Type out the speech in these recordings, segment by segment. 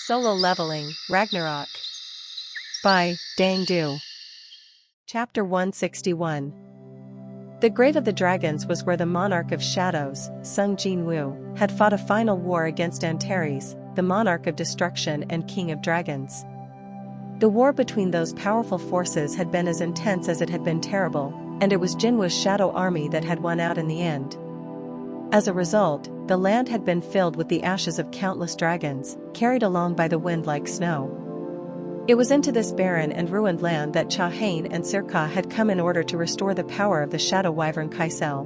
Solo Leveling, Ragnarok. By Dang Du. Chapter 161. The Grave of the Dragons was where the Monarch of Shadows, Sung Jin-woo, had fought a final war against Antares, the Monarch of Destruction and King of Dragons. The war between those powerful forces had been as intense as it had been terrible, and it was Jinwoo's shadow army that had won out in the end. As a result, the land had been filled with the ashes of countless dragons, carried along by the wind like snow. It was into this barren and ruined land that Cha Hain and Sirka had come in order to restore the power of the shadow wyvern Kaisel.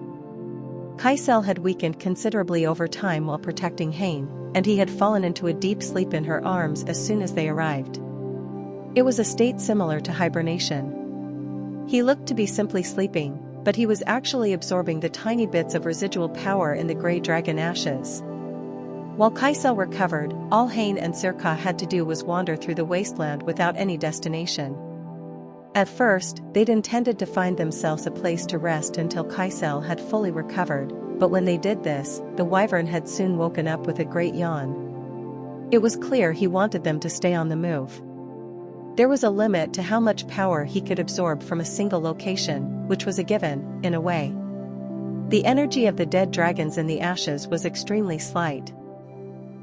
Kaisel had weakened considerably over time while protecting Hain, and he had fallen into a deep sleep in her arms as soon as they arrived. It was a state similar to hibernation. He looked to be simply sleeping, but he was actually absorbing the tiny bits of residual power in the grey dragon ashes. While Kaisel recovered, all Hain and Sirka had to do was wander through the wasteland without any destination. At first, they'd intended to find themselves a place to rest until Kaisel had fully recovered, but when they did this, the wyvern had soon woken up with a great yawn. It was clear he wanted them to stay on the move. There was a limit to how much power he could absorb from a single location, which was a given, in a way. The energy of the dead dragons in the ashes was extremely slight.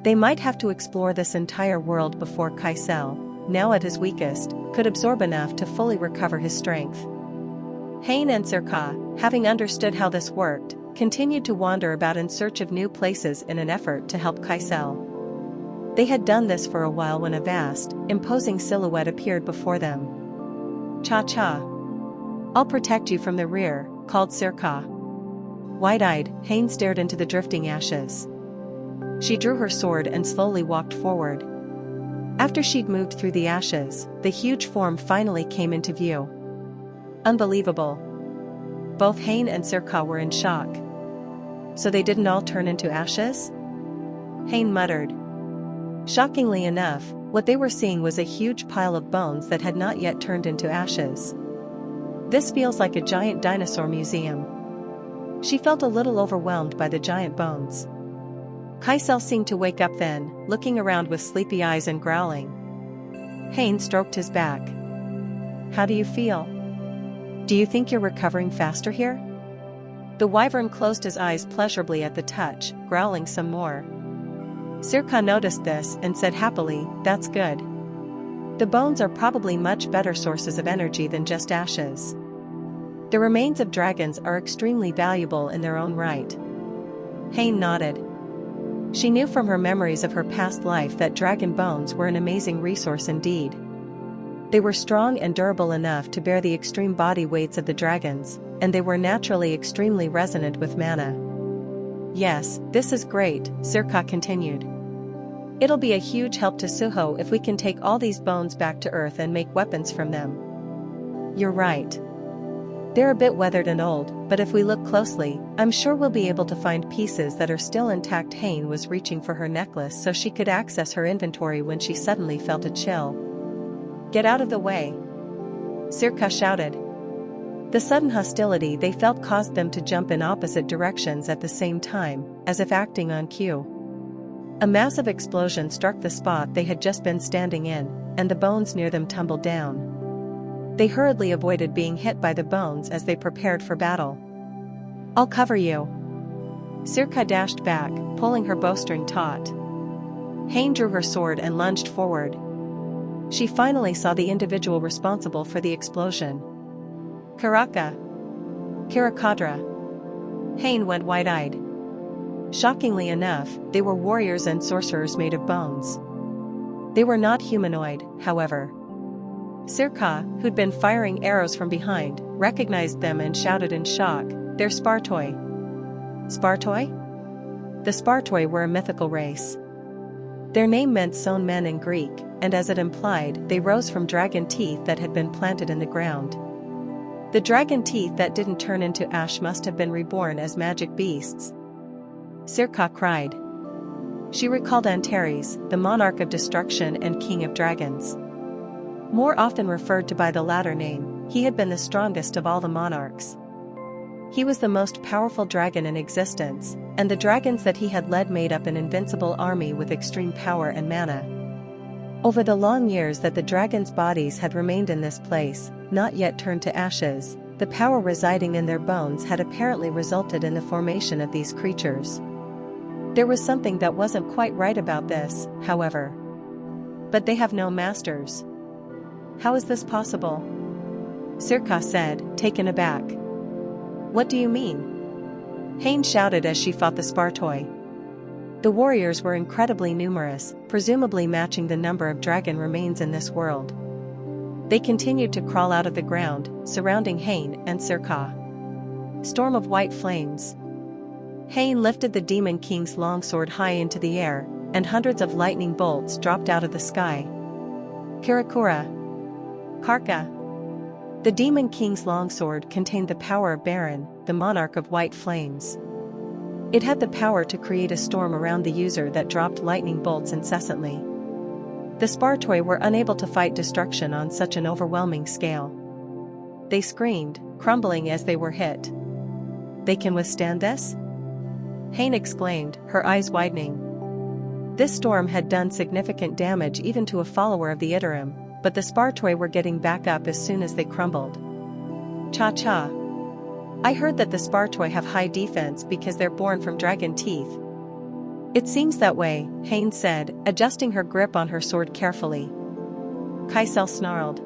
They might have to explore this entire world before Kaisel, now at his weakest, could absorb enough to fully recover his strength. Hain and Sirka, having understood how this worked, continued to wander about in search of new places in an effort to help Kaisel. They had done this for a while when a vast, imposing silhouette appeared before them. Cha-cha. I'll protect you from the rear, called Sirka. Wide-eyed, Hain stared into the drifting ashes. She drew her sword and slowly walked forward. After she'd moved through the ashes, the huge form finally came into view. Unbelievable. Both Hain and Sirka were in shock. So they didn't all turn into ashes? Hain muttered. Shockingly enough, what they were seeing was a huge pile of bones that had not yet turned into ashes. This feels like a giant dinosaur museum. She felt a little overwhelmed by the giant bones. Kaisel seemed to wake up then, looking around with sleepy eyes and growling. Hain stroked his back. How do you feel? Do you think you're recovering faster here? The wyvern closed his eyes pleasurably at the touch, growling some more. Sirka noticed this and said happily, "That's good. The bones are probably much better sources of energy than just ashes. The remains of dragons are extremely valuable in their own right." Hain nodded. She knew from her memories of her past life that dragon bones were an amazing resource indeed. They were strong and durable enough to bear the extreme body weights of the dragons, and they were naturally extremely resonant with mana. Yes, this is great, Sirka continued. It'll be a huge help to Suho if we can take all these bones back to Earth and make weapons from them. You're right. They're a bit weathered and old, but if we look closely, I'm sure we'll be able to find pieces that are still intact. Hain was reaching for her necklace so she could access her inventory when she suddenly felt a chill. Get out of the way! Sirka shouted. The sudden hostility they felt caused them to jump in opposite directions at the same time, as if acting on cue. A massive explosion struck the spot they had just been standing in, and the bones near them tumbled down. They hurriedly avoided being hit by the bones as they prepared for battle. I'll cover you. Sirka dashed back, pulling her bowstring taut. Hain drew her sword and lunged forward. She finally saw the individual responsible for the explosion. Karaka. Kirakadra. Hain went wide-eyed. Shockingly enough, they were warriors and sorcerers made of bones. They were not humanoid, however. Sirka, who'd been firing arrows from behind, recognized them and shouted in shock, "They're Spartoi." Spartoi? The Spartoi were a mythical race. Their name meant sown men in Greek, and as it implied, they rose from dragon teeth that had been planted in the ground. The dragon teeth that didn't turn into ash must have been reborn as magic beasts. Sirka cried. She recalled Antares, the monarch of destruction and king of dragons. More often referred to by the latter name, he had been the strongest of all the monarchs. He was the most powerful dragon in existence, and the dragons that he had led made up an invincible army with extreme power and mana. Over the long years that the dragons' bodies had remained in this place, not yet turned to ashes, the power residing in their bones had apparently resulted in the formation of these creatures. There was something that wasn't quite right about this, however. But they have no masters. How is this possible? Sirka said, taken aback. What do you mean? Hain shouted as she fought the Spartoi. The warriors were incredibly numerous, presumably matching the number of dragon remains in this world. They continued to crawl out of the ground, surrounding Hain and Sirka. Storm of white flames. Hain lifted the Demon King's longsword high into the air, and hundreds of lightning bolts dropped out of the sky. Kirakura. Karka. The Demon King's longsword contained the power of Baron, the monarch of white flames. It had the power to create a storm around the user that dropped lightning bolts incessantly. The Spartoi were unable to fight destruction on such an overwhelming scale. They screamed, crumbling as they were hit. They can withstand this? Hain exclaimed, her eyes widening. This storm had done significant damage even to a follower of the Iterum, but the Spartoi were getting back up as soon as they crumbled. Cha-cha. I heard that the Spartoi have high defense because they're born from dragon teeth. It seems that way, Hain said, adjusting her grip on her sword carefully. Kaisel snarled.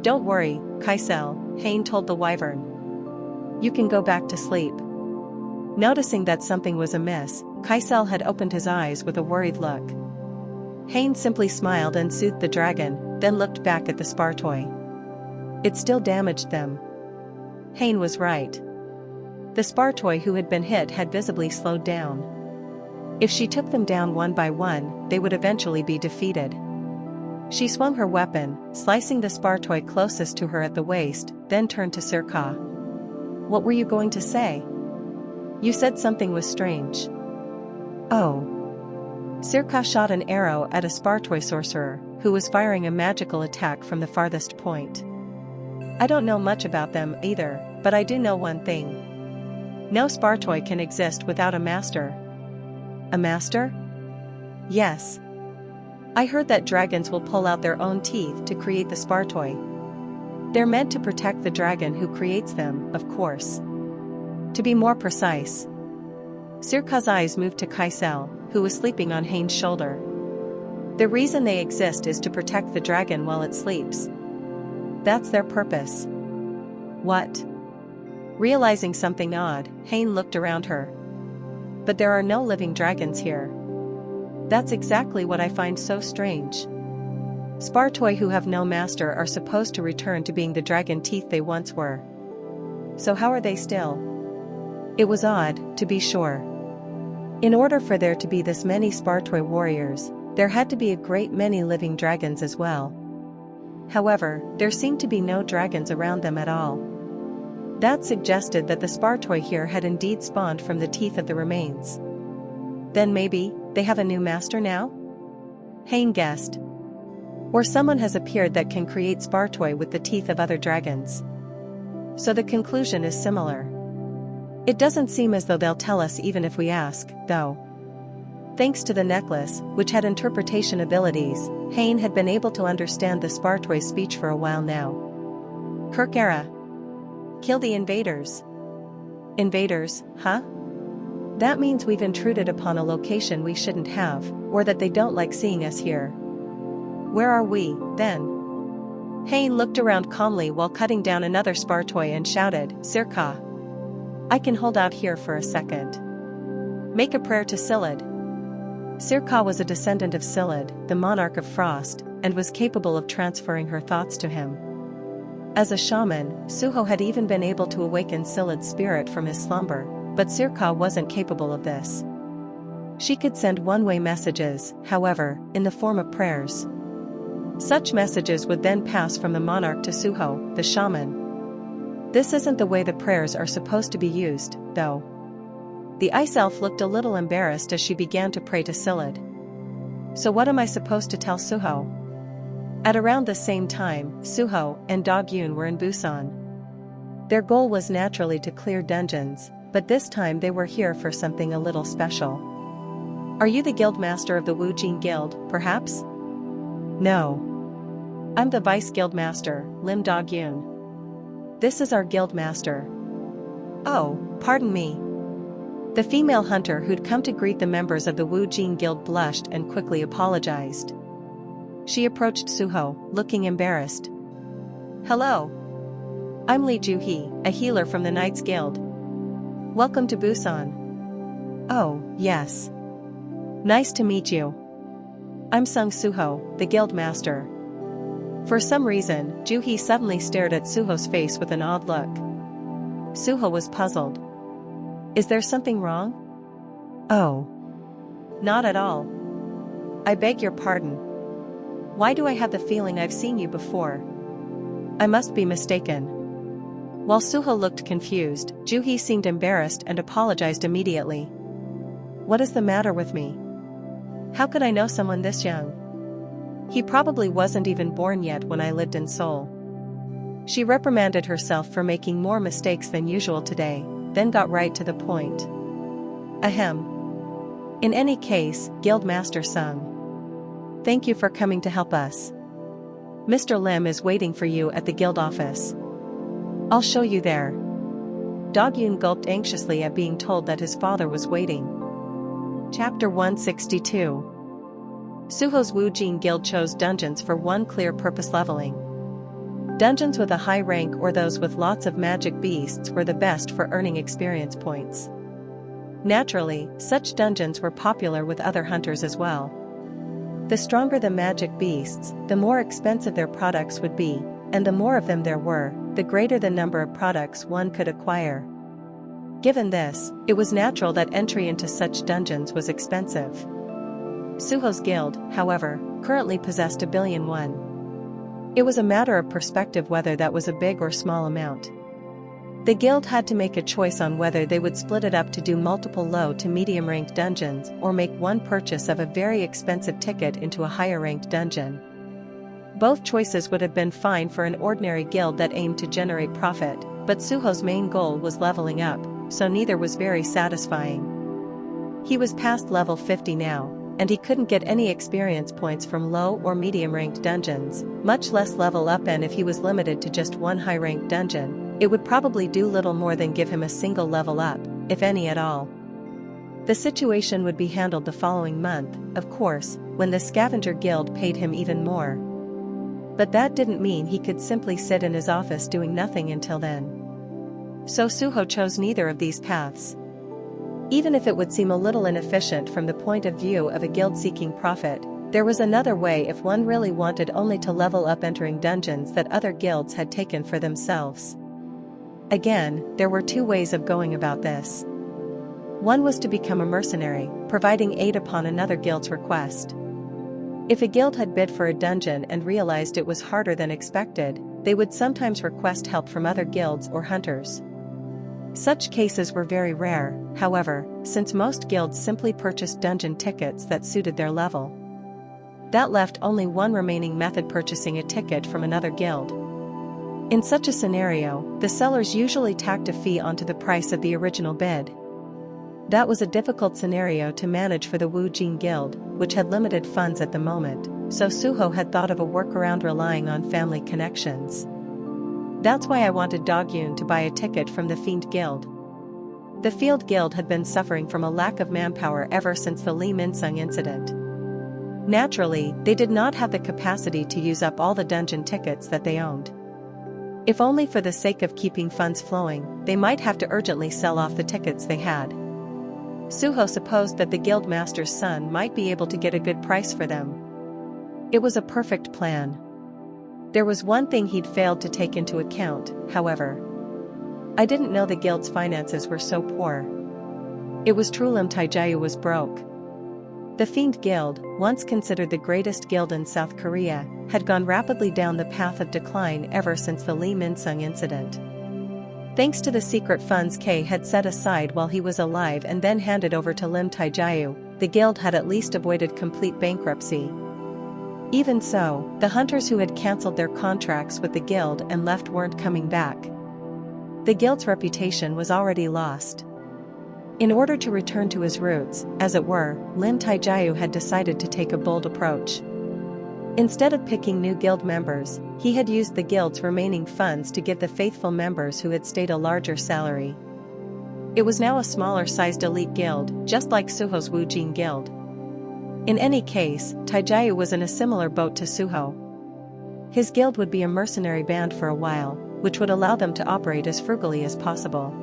Don't worry, Kaisel, Hain told the wyvern. You can go back to sleep. Noticing that something was amiss, Kaisel had opened his eyes with a worried look. Hain simply smiled and soothed the dragon, then looked back at the Spartoi. It still damaged them. Hain was right. The Spartoi who had been hit had visibly slowed down. If she took them down one by one, they would eventually be defeated. She swung her weapon, slicing the Spartoi closest to her at the waist, then turned to Sirka. What were you going to say? You said something was strange. Oh. Sirka shot an arrow at a Spartoi sorcerer, who was firing a magical attack from the farthest point. I don't know much about them either, but I do know one thing. No Spartoi can exist without a master. A master? Yes. I heard that dragons will pull out their own teeth to create the Spartoi. They're meant to protect the dragon who creates them, of course. To be more precise. Sirka's eyes moved to Kaisel, who was sleeping on Hain's shoulder. The reason they exist is to protect the dragon while it sleeps. That's their purpose. What? Realizing something odd, Hain looked around her. But there are no living dragons here. That's exactly what I find so strange. Spartoi who have no master are supposed to return to being the dragon teeth they once were. So how are they still? It was odd, to be sure. In order for there to be this many Spartoi warriors, there had to be a great many living dragons as well. However, there seemed to be no dragons around them at all. That suggested that the Spartoi here had indeed spawned from the teeth of the remains. Then maybe, they have a new master now? Hain guessed. Or someone has appeared that can create Spartoi with the teeth of other dragons. So the conclusion is similar. It doesn't seem as though they'll tell us even if we ask, though. Thanks to the necklace, which had interpretation abilities, Hain had been able to understand the Spartoi's speech for a while now. Kirkara. Kill the invaders. Invaders, huh? That means we've intruded upon a location we shouldn't have, or that they don't like seeing us here. Where are we, then? Hain looked around calmly while cutting down another Spartoi and shouted, Sirka. I can hold out here for a second. Make a prayer to Silid. Sirka was a descendant of Silid, the monarch of Frost, and was capable of transferring her thoughts to him. As a shaman, Suho had even been able to awaken Silid's spirit from his slumber, but Sirka wasn't capable of this. She could send one-way messages, however, in the form of prayers. Such messages would then pass from the monarch to Suho, the shaman. This isn't the way the prayers are supposed to be used, though. The ice elf looked a little embarrassed as she began to pray to Silid. So what am I supposed to tell Suho? At around the same time, Suho and Dog Yun were in Busan. Their goal was naturally to clear dungeons, but this time they were here for something a little special. Are you the guild master of the Wu Jin Guild, perhaps? No. I'm the Vice Guild Master, Lim Dog-yoon. This is our Guild Master. Oh, pardon me. The female hunter who'd come to greet the members of the Wu Jing Guild blushed and quickly apologized. She approached Suho, looking embarrassed. Hello. I'm Li Ju-hee, a healer from the Knights Guild. Welcome to Busan. Oh, yes. Nice to meet you. I'm Sung Suho, the Guild Master. For some reason, Ju-hee suddenly stared at Suho's face with an odd look. Suho was puzzled. Is there something wrong? Oh. Not at all. I beg your pardon. Why do I have the feeling I've seen you before? I must be mistaken. While Suho looked confused, Ju-hee seemed embarrassed and apologized immediately. What is the matter with me? How could I know someone this young? He probably wasn't even born yet when I lived in Seoul. She reprimanded herself for making more mistakes than usual today, then got right to the point. Ahem. In any case, Guildmaster Sung. Thank you for coming to help us. Mr. Lim is waiting for you at the guild office. I'll show you there. Dog-yoon gulped anxiously at being told that his father was waiting. Chapter 162. Suho's Wu Jing Guild chose dungeons for one clear purpose: leveling. Dungeons with a high rank or those with lots of magic beasts were the best for earning experience points. Naturally, such dungeons were popular with other hunters as well. The stronger the magic beasts, the more expensive their products would be, and the more of them there were, the greater the number of products one could acquire. Given this, it was natural that entry into such dungeons was expensive. Suho's guild, however, currently possessed 1 billion won. It was a matter of perspective whether that was a big or small amount. The guild had to make a choice on whether they would split it up to do multiple low to medium ranked dungeons or make one purchase of a very expensive ticket into a higher ranked dungeon. Both choices would have been fine for an ordinary guild that aimed to generate profit, but Suho's main goal was leveling up, so neither was very satisfying. He was past level 50 now, and he couldn't get any experience points from low or medium ranked dungeons, much less level up, and if he was limited to just one high ranked dungeon, it would probably do little more than give him a single level up, if any at all. The situation would be handled the following month, of course, when the Scavenger Guild paid him even more. But that didn't mean he could simply sit in his office doing nothing until then. So Suho chose neither of these paths. Even if it would seem a little inefficient from the point of view of a guild seeking profit, there was another way if one really wanted only to level up entering dungeons that other guilds had taken for themselves. Again, there were two ways of going about this. One was to become a mercenary, providing aid upon another guild's request. If a guild had bid for a dungeon and realized it was harder than expected, they would sometimes request help from other guilds or hunters. Such cases were very rare, however, since most guilds simply purchased dungeon tickets that suited their level. That left only one remaining method: purchasing a ticket from another guild. In such a scenario, the sellers usually tacked a fee onto the price of the original bid. That was a difficult scenario to manage for the Wu Jing Guild, which had limited funds at the moment, so Suho had thought of a workaround relying on family connections. That's why I wanted Dog-yoon to buy a ticket from the Fiend Guild. The Field Guild had been suffering from a lack of manpower ever since the Lee Min-sung incident. Naturally, they did not have the capacity to use up all the dungeon tickets that they owned. If only for the sake of keeping funds flowing, they might have to urgently sell off the tickets they had. Suho supposed that the guild master's son might be able to get a good price for them. It was a perfect plan. There was one thing he'd failed to take into account, however. I didn't know the guild's finances were so poor. It was true Lim Taejae was broke. The Fiend Guild, once considered the greatest guild in South Korea, had gone rapidly down the path of decline ever since the Lee Min-sung incident. Thanks to the secret funds K had set aside while he was alive and then handed over to Lim Taejae, the guild had at least avoided complete bankruptcy. Even so, the hunters who had cancelled their contracts with the guild and left weren't coming back. The guild's reputation was already lost. In order to return to his roots, as it were, Lim Taejae had decided to take a bold approach. Instead of picking new guild members, he had used the guild's remaining funds to give the faithful members who had stayed a larger salary. It was now a smaller-sized elite guild, just like Suho's Wujing Guild. In any case, Taijiao was in a similar boat to Suho. His guild would be a mercenary band for a while, which would allow them to operate as frugally as possible.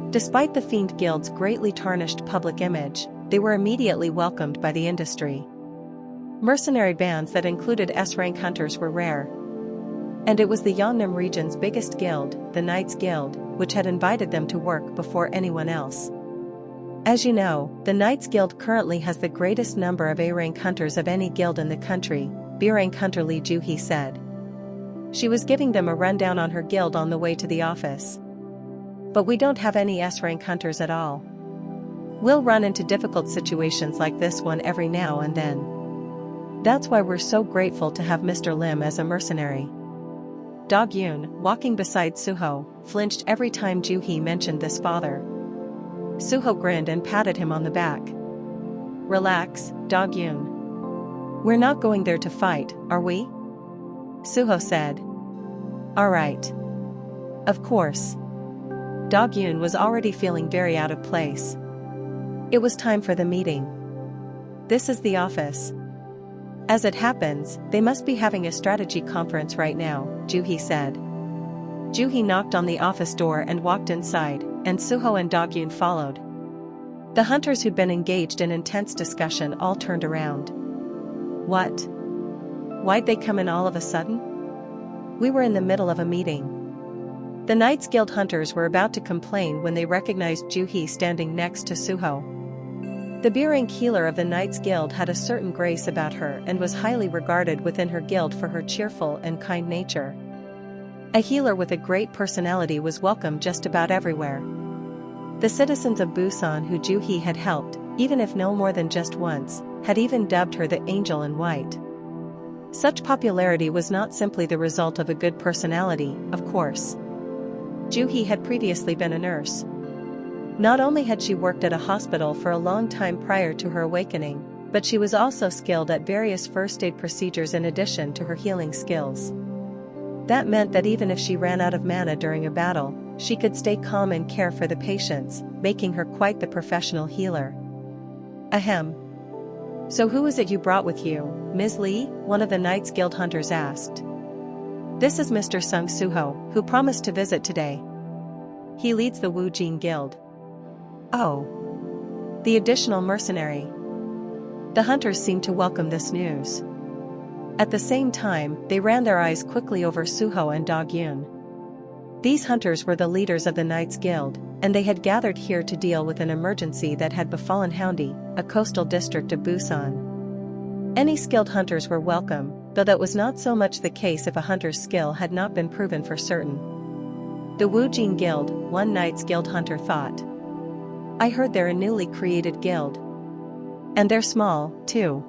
Despite the Fiend Guild's greatly tarnished public image, they were immediately welcomed by the industry. Mercenary bands that included S-rank hunters were rare. And it was the Yongnan region's biggest guild, the Knights Guild, which had invited them to work before anyone else. As you know, the Knights Guild currently has the greatest number of A-rank hunters of any guild in the country, B-rank hunter Li Juhi said. She was giving them a rundown on her guild on the way to the office. But we don't have any S-rank hunters at all. We'll run into difficult situations like this one every now and then. That's why we're so grateful to have Mr. Lim as a mercenary. Dog Yun, walking beside Suho, flinched every time Juhi mentioned this father. Suho grinned and patted him on the back. Relax, Dog Yun. We're not going there to fight, are we? Suho said. Alright. Of course. Dog Yun was already feeling very out of place. It was time for the meeting. This is the office. As it happens, they must be having a strategy conference right now, Juhi said. Juhi knocked on the office door and walked inside, and Suho and Dog Yun followed. The hunters who'd been engaged in intense discussion all turned around. What? Why'd they come in all of a sudden? We were in the middle of a meeting. The Knights Guild hunters were about to complain when they recognized Juhi standing next to Suho. The B-rank healer of the Knights Guild had a certain grace about her and was highly regarded within her guild for her cheerful and kind nature. A healer with a great personality was welcome just about everywhere. The citizens of Busan who Juhi had helped, even if no more than just once, had even dubbed her the Angel in White. Such popularity was not simply the result of a good personality, of course. Juhi had previously been a nurse. Not only had she worked at a hospital for a long time prior to her awakening, but she was also skilled at various first aid procedures in addition to her healing skills. That meant that even if she ran out of mana during a battle, she could stay calm and care for the patients, making her quite the professional healer. Ahem. So who is it you brought with you, Ms. Li? One of the Knights Guild hunters asked. This is Mr. Sung Suho, who promised to visit today. He leads the Wujing Guild. Oh. The additional mercenary. The hunters seemed to welcome this news. At the same time, they ran their eyes quickly over Suho and Dog Yun. These hunters were the leaders of the Knights Guild, and they had gathered here to deal with an emergency that had befallen Houndy, a coastal district of Busan. Any skilled hunters were welcome, though that was not so much the case if a hunter's skill had not been proven for certain. The Wujing Guild, one Knights Guild hunter thought. I heard they're a newly created guild. And they're small, too.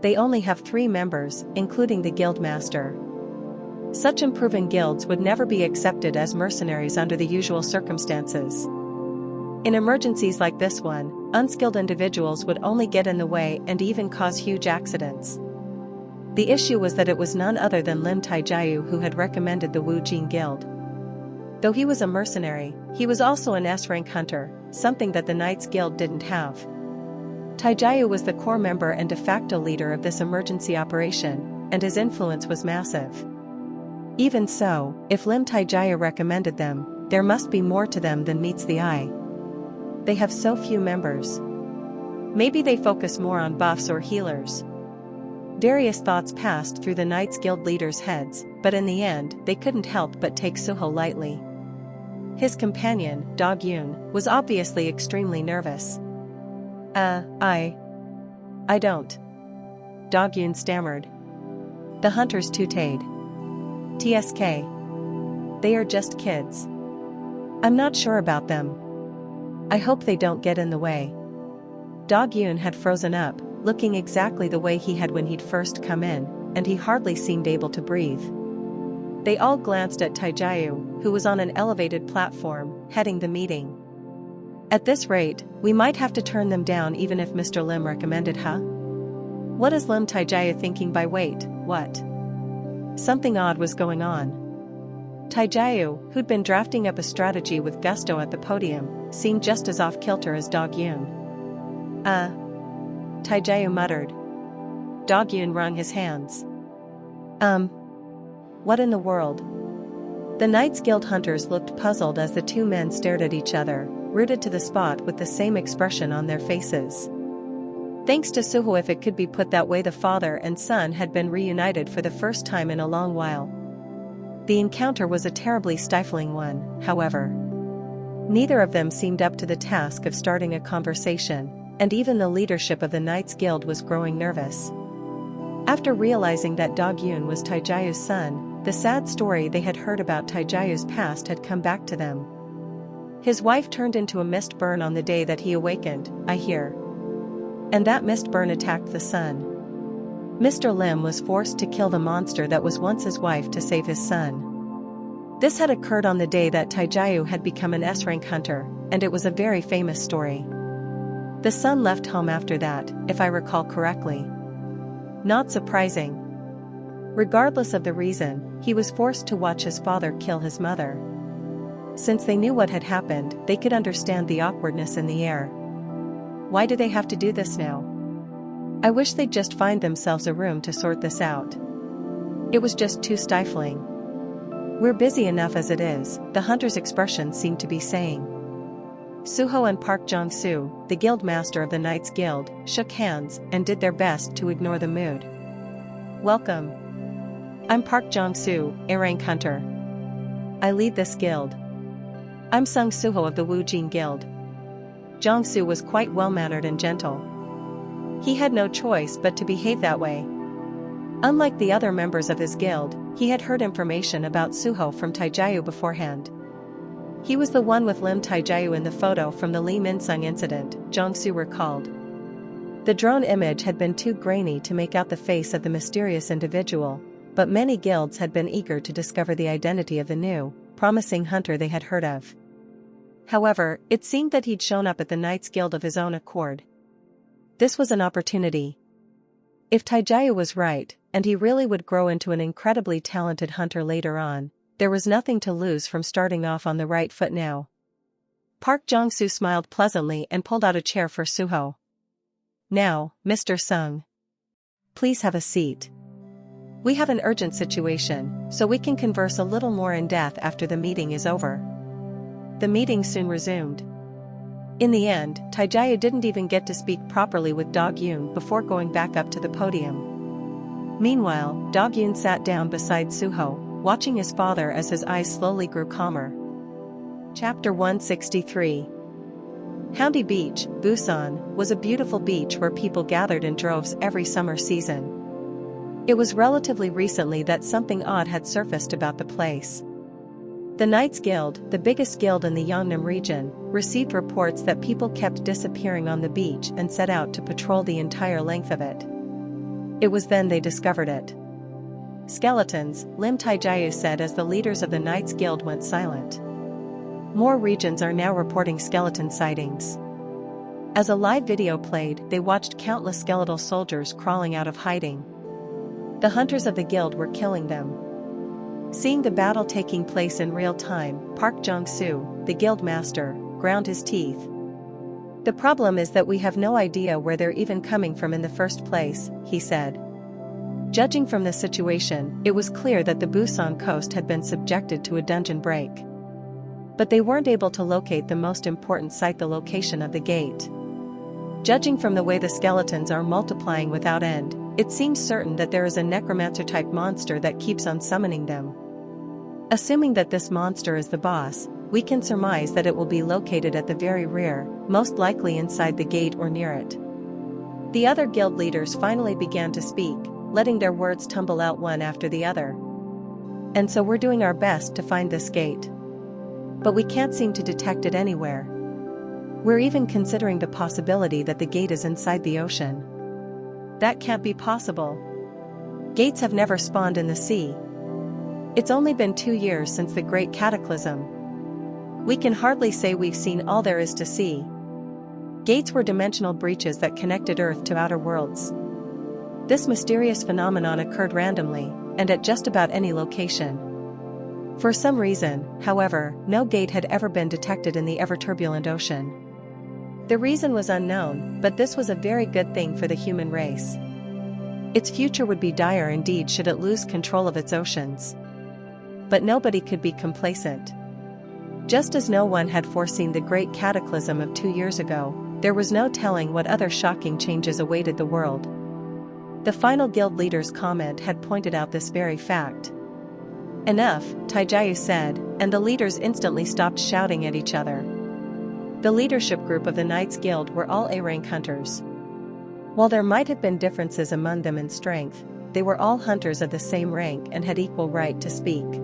They only have 3 members, including the guild master. Such unproven guilds would never be accepted as mercenaries under the usual circumstances. In emergencies like this one, unskilled individuals would only get in the way and even cause huge accidents. The issue was that it was none other than Lim Taijiao who had recommended the Wujing Guild. Though he was a mercenary, he was also an S-rank hunter, something that the Knights Guild didn't have. Taijiao was the core member and de facto leader of this emergency operation, and his influence was massive. Even so, if Lim Taijiao recommended them, there must be more to them than meets the eye. They have so few members. Maybe they focus more on buffs or healers. Various thoughts passed through the Knights Guild leaders' heads, but in the end, they couldn't help but take Suho lightly. His companion, Dog Yun, was obviously extremely nervous. I don't. Dog Yun stammered. The hunters tooted. TSK. They are just kids. I'm not sure about them. I hope they don't get in the way. Dog Yun had frozen up, looking exactly the way he had when he'd first come in, and he hardly seemed able to breathe. They all glanced at Taijiao, who was on an elevated platform, heading the meeting. At this rate, we might have to turn them down even if Mr. Lim recommended, huh? What is Lim Taijaya thinking by wait, what? Something odd was going on. Taijayu, who'd been drafting up a strategy with gusto at the podium, seemed just as off-kilter as Dog Yun. Taijayu muttered. Dog Yun wrung his hands. What in the world? The Knights Guild hunters looked puzzled as the two men stared at each other, rooted to the spot with the same expression on their faces. Thanks to Suho, if it could be put that way, the father and son had been reunited for the first time in a long while. The encounter was a terribly stifling one, however. Neither of them seemed up to the task of starting a conversation, and even the leadership of the Knights Guild was growing nervous. After realizing that Dog Yun was Taijayu's son, the sad story they had heard about Taijayu's past had come back to them. His wife turned into a mist burn on the day that he awakened, I hear. And that mist burn attacked the son. Mr. Lim was forced to kill the monster that was once his wife to save his son. This had occurred on the day that Taijayu had become an S-rank hunter, and it was a very famous story. The son left home after that, if I recall correctly. Not surprising. Regardless of the reason, he was forced to watch his father kill his mother. Since they knew what had happened, they could understand the awkwardness in the air. Why do they have to do this now? I wish they'd just find themselves a room to sort this out. It was just too stifling. We're busy enough as it is, the hunter's expression seemed to be saying. Suho and Park Jong-soo, the guild master of the Knights Guild, shook hands and did their best to ignore the mood. Welcome. I'm Park Jong-soo, A-rank hunter. I lead this guild. I'm Sung Suho of the Wu Jin Guild. Jong-soo was quite well-mannered and gentle. He had no choice but to behave that way. Unlike the other members of his guild, he had heard information about Suho from Taijayu beforehand. He was the one with Lim Taijayu in the photo from the Lee Min-sung incident, Jong-soo recalled. The drone image had been too grainy to make out the face of the mysterious individual, but many guilds had been eager to discover the identity of the new, promising hunter they had heard of. However, it seemed that he'd shown up at the Knights Guild of his own accord. This was an opportunity. If Taijayu was right, and he really would grow into an incredibly talented hunter later on, there was nothing to lose from starting off on the right foot now. Park Jong-soo smiled pleasantly and pulled out a chair for Suho. Now, Mr. Sung. Please have a seat. We have an urgent situation, so we can converse a little more in depth after the meeting is over. The meeting soon resumed. In the end, Taijayu didn't even get to speak properly with Dog Yun before going back up to the podium. Meanwhile, Dog Yun sat down beside Suho, watching his father as his eyes slowly grew calmer. Chapter 163. Houndy Beach, Busan, was a beautiful beach where people gathered in droves every summer season. It was relatively recently that something odd had surfaced about the place. The Knights Guild, the biggest guild in the Yeongnam region, received reports that people kept disappearing on the beach and set out to patrol the entire length of it. It was then they discovered it. Skeletons, Lim Taijayu said as the leaders of the Knights Guild went silent. More regions are now reporting skeleton sightings. As a live video played, they watched countless skeletal soldiers crawling out of hiding. The hunters of the guild were killing them. Seeing the battle taking place in real time, Park Jong-soo, the guild master, ground his teeth. The problem is that we have no idea where they're even coming from in the first place, he said. Judging from the situation, it was clear that the Busan coast had been subjected to a dungeon break. But they weren't able to locate the most important site, the location of the gate. Judging from the way the skeletons are multiplying without end, it seems certain that there is a necromancer-type monster that keeps on summoning them. Assuming that this monster is the boss, we can surmise that it will be located at the very rear, most likely inside the gate or near it. The other guild leaders finally began to speak, letting their words tumble out one after the other. And so we're doing our best to find this gate. But we can't seem to detect it anywhere. We're even considering the possibility that the gate is inside the ocean. That can't be possible. Gates have never spawned in the sea. It's only been 2 years since the Great Cataclysm. We can hardly say we've seen all there is to see. Gates were dimensional breaches that connected Earth to outer worlds. This mysterious phenomenon occurred randomly, and at just about any location. For some reason, however, no gate had ever been detected in the ever-turbulent ocean. The reason was unknown, but this was a very good thing for the human race. Its future would be dire indeed should it lose control of its oceans. But nobody could be complacent. Just as no one had foreseen the great cataclysm of 2 years ago, there was no telling what other shocking changes awaited the world. The final guild leader's comment had pointed out this very fact. "Enough," Taijayu said, and the leaders instantly stopped shouting at each other. The leadership group of the Knights Guild were all A-rank hunters. While there might have been differences among them in strength, they were all hunters of the same rank and had equal right to speak.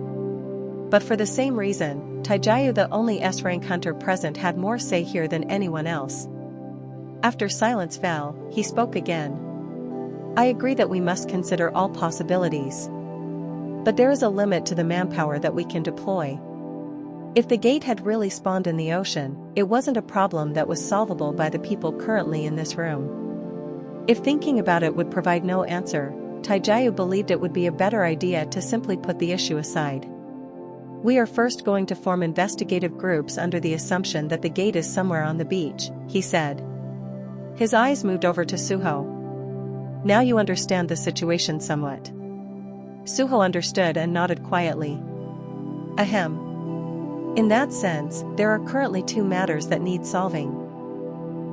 But for the same reason, Taijayu, the only S-rank hunter present, had more say here than anyone else. After silence fell, he spoke again. "I agree that we must consider all possibilities. But there is a limit to the manpower that we can deploy. If the gate had really spawned in the ocean, it wasn't a problem that was solvable by the people currently in this room." If thinking about it would provide no answer, Taijayu believed it would be a better idea to simply put the issue aside. "We are first going to form investigative groups under the assumption that the gate is somewhere on the beach," he said. His eyes moved over to Suho. "Now you understand the situation somewhat." Suho understood and nodded quietly. "Ahem. In that sense, there are currently 2 matters that need solving."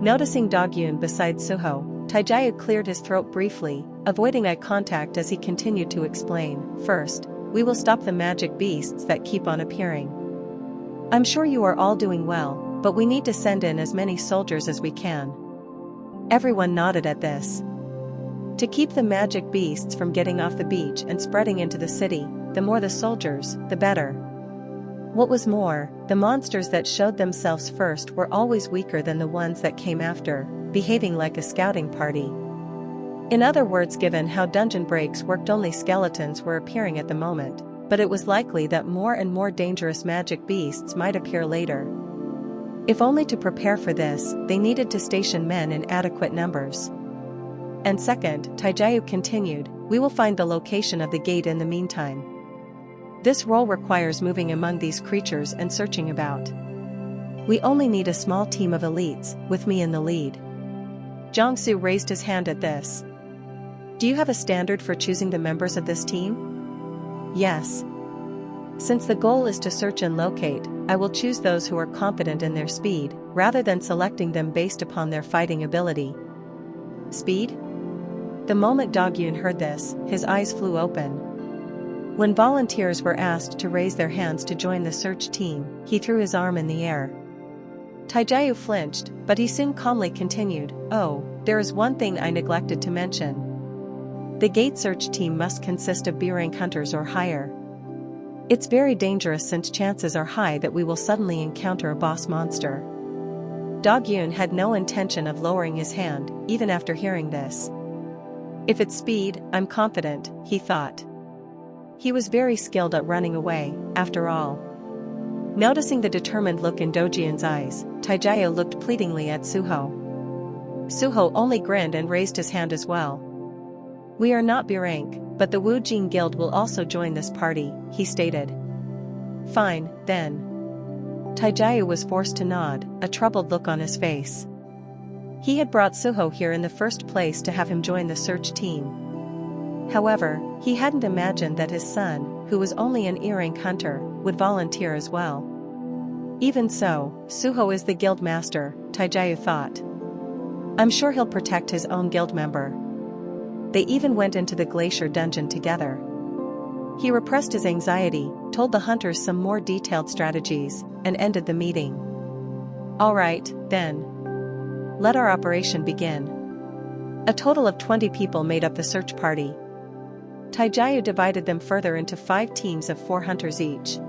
Noticing Dogyun beside Suho, Taijayu cleared his throat briefly, avoiding eye contact as he continued to explain. "First, we will stop the magic beasts that keep on appearing. I'm sure you are all doing well, but we need to send in as many soldiers as we can." Everyone nodded at this. To keep the magic beasts from getting off the beach and spreading into the city, the more the soldiers, the better. What was more, the monsters that showed themselves first were always weaker than the ones that came after, behaving like a scouting party. In other words, given how dungeon breaks worked, only skeletons were appearing at the moment, but it was likely that more and more dangerous magic beasts might appear later. If only to prepare for this, they needed to station men in adequate numbers. "And second," Taijayu continued, "we will find the location of the gate in the meantime. This role requires moving among these creatures and searching about. We only need a small team of elites, with me in the lead." Jiangsu raised his hand at this. "Do you have a standard for choosing the members of this team?" "Yes. Since the goal is to search and locate, I will choose those who are confident in their speed, rather than selecting them based upon their fighting ability." "Speed?" The moment Dogyun heard this, his eyes flew open. When volunteers were asked to raise their hands to join the search team, he threw his arm in the air. Taijayu flinched, but he soon calmly continued, "Oh, there is one thing I neglected to mention. The gate search team must consist of B-rank hunters or higher. It's very dangerous since chances are high that we will suddenly encounter a boss monster." Dogyun had no intention of lowering his hand, even after hearing this. "If it's speed, I'm confident," he thought. He was very skilled at running away, after all. Noticing the determined look in Dogyun's eyes, Taijayu looked pleadingly at Suho. Suho only grinned and raised his hand as well. "We are not B-rank, but the Wu Jing Guild will also join this party," he stated. "Fine, then." Taijayu was forced to nod, a troubled look on his face. He had brought Suho here in the first place to have him join the search team. However, he hadn't imagined that his son, who was only an E-rank hunter, would volunteer as well. Even so, Suho is the guild master, Taijayu thought. I'm sure he'll protect his own guild member. They even went into the glacier dungeon together. He repressed his anxiety, told the hunters some more detailed strategies, and ended the meeting. "All right, then. Let our operation begin." A total of 20 people made up the search party. Taijayu divided them further into 5 teams of 4 hunters each.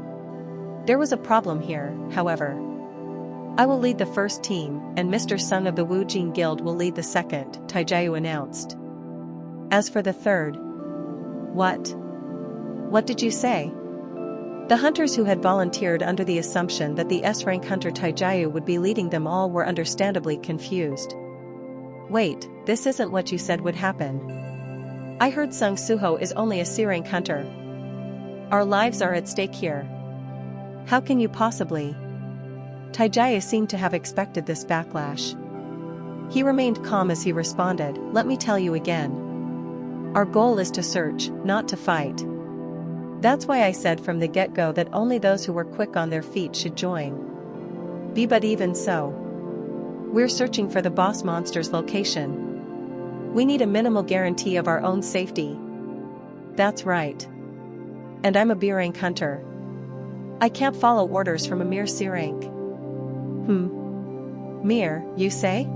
There was a problem here, however. "I will lead the first team, and Mr. Sung of the Wu Jing Guild will lead the second," Taijayu announced. "As for the third..." "What? What did you say?" The hunters who had volunteered under the assumption that the S-rank hunter Taijayu would be leading them all were understandably confused. "Wait, this isn't what you said would happen." I heard Sung Suho is only a sea-rank hunter. Our lives are at stake here. How can you possibly? Taijaya seemed to have expected this backlash. He remained calm as he responded, let me tell you again. Our goal is to search, not to fight. That's why I said from the get-go that only those who were quick on their feet should join. But even so, we're searching for the boss monster's location. We need a minimal guarantee of our own safety. That's right. And I'm a B-rank hunter. I can't follow orders from a mere C-rank. Mere, you say?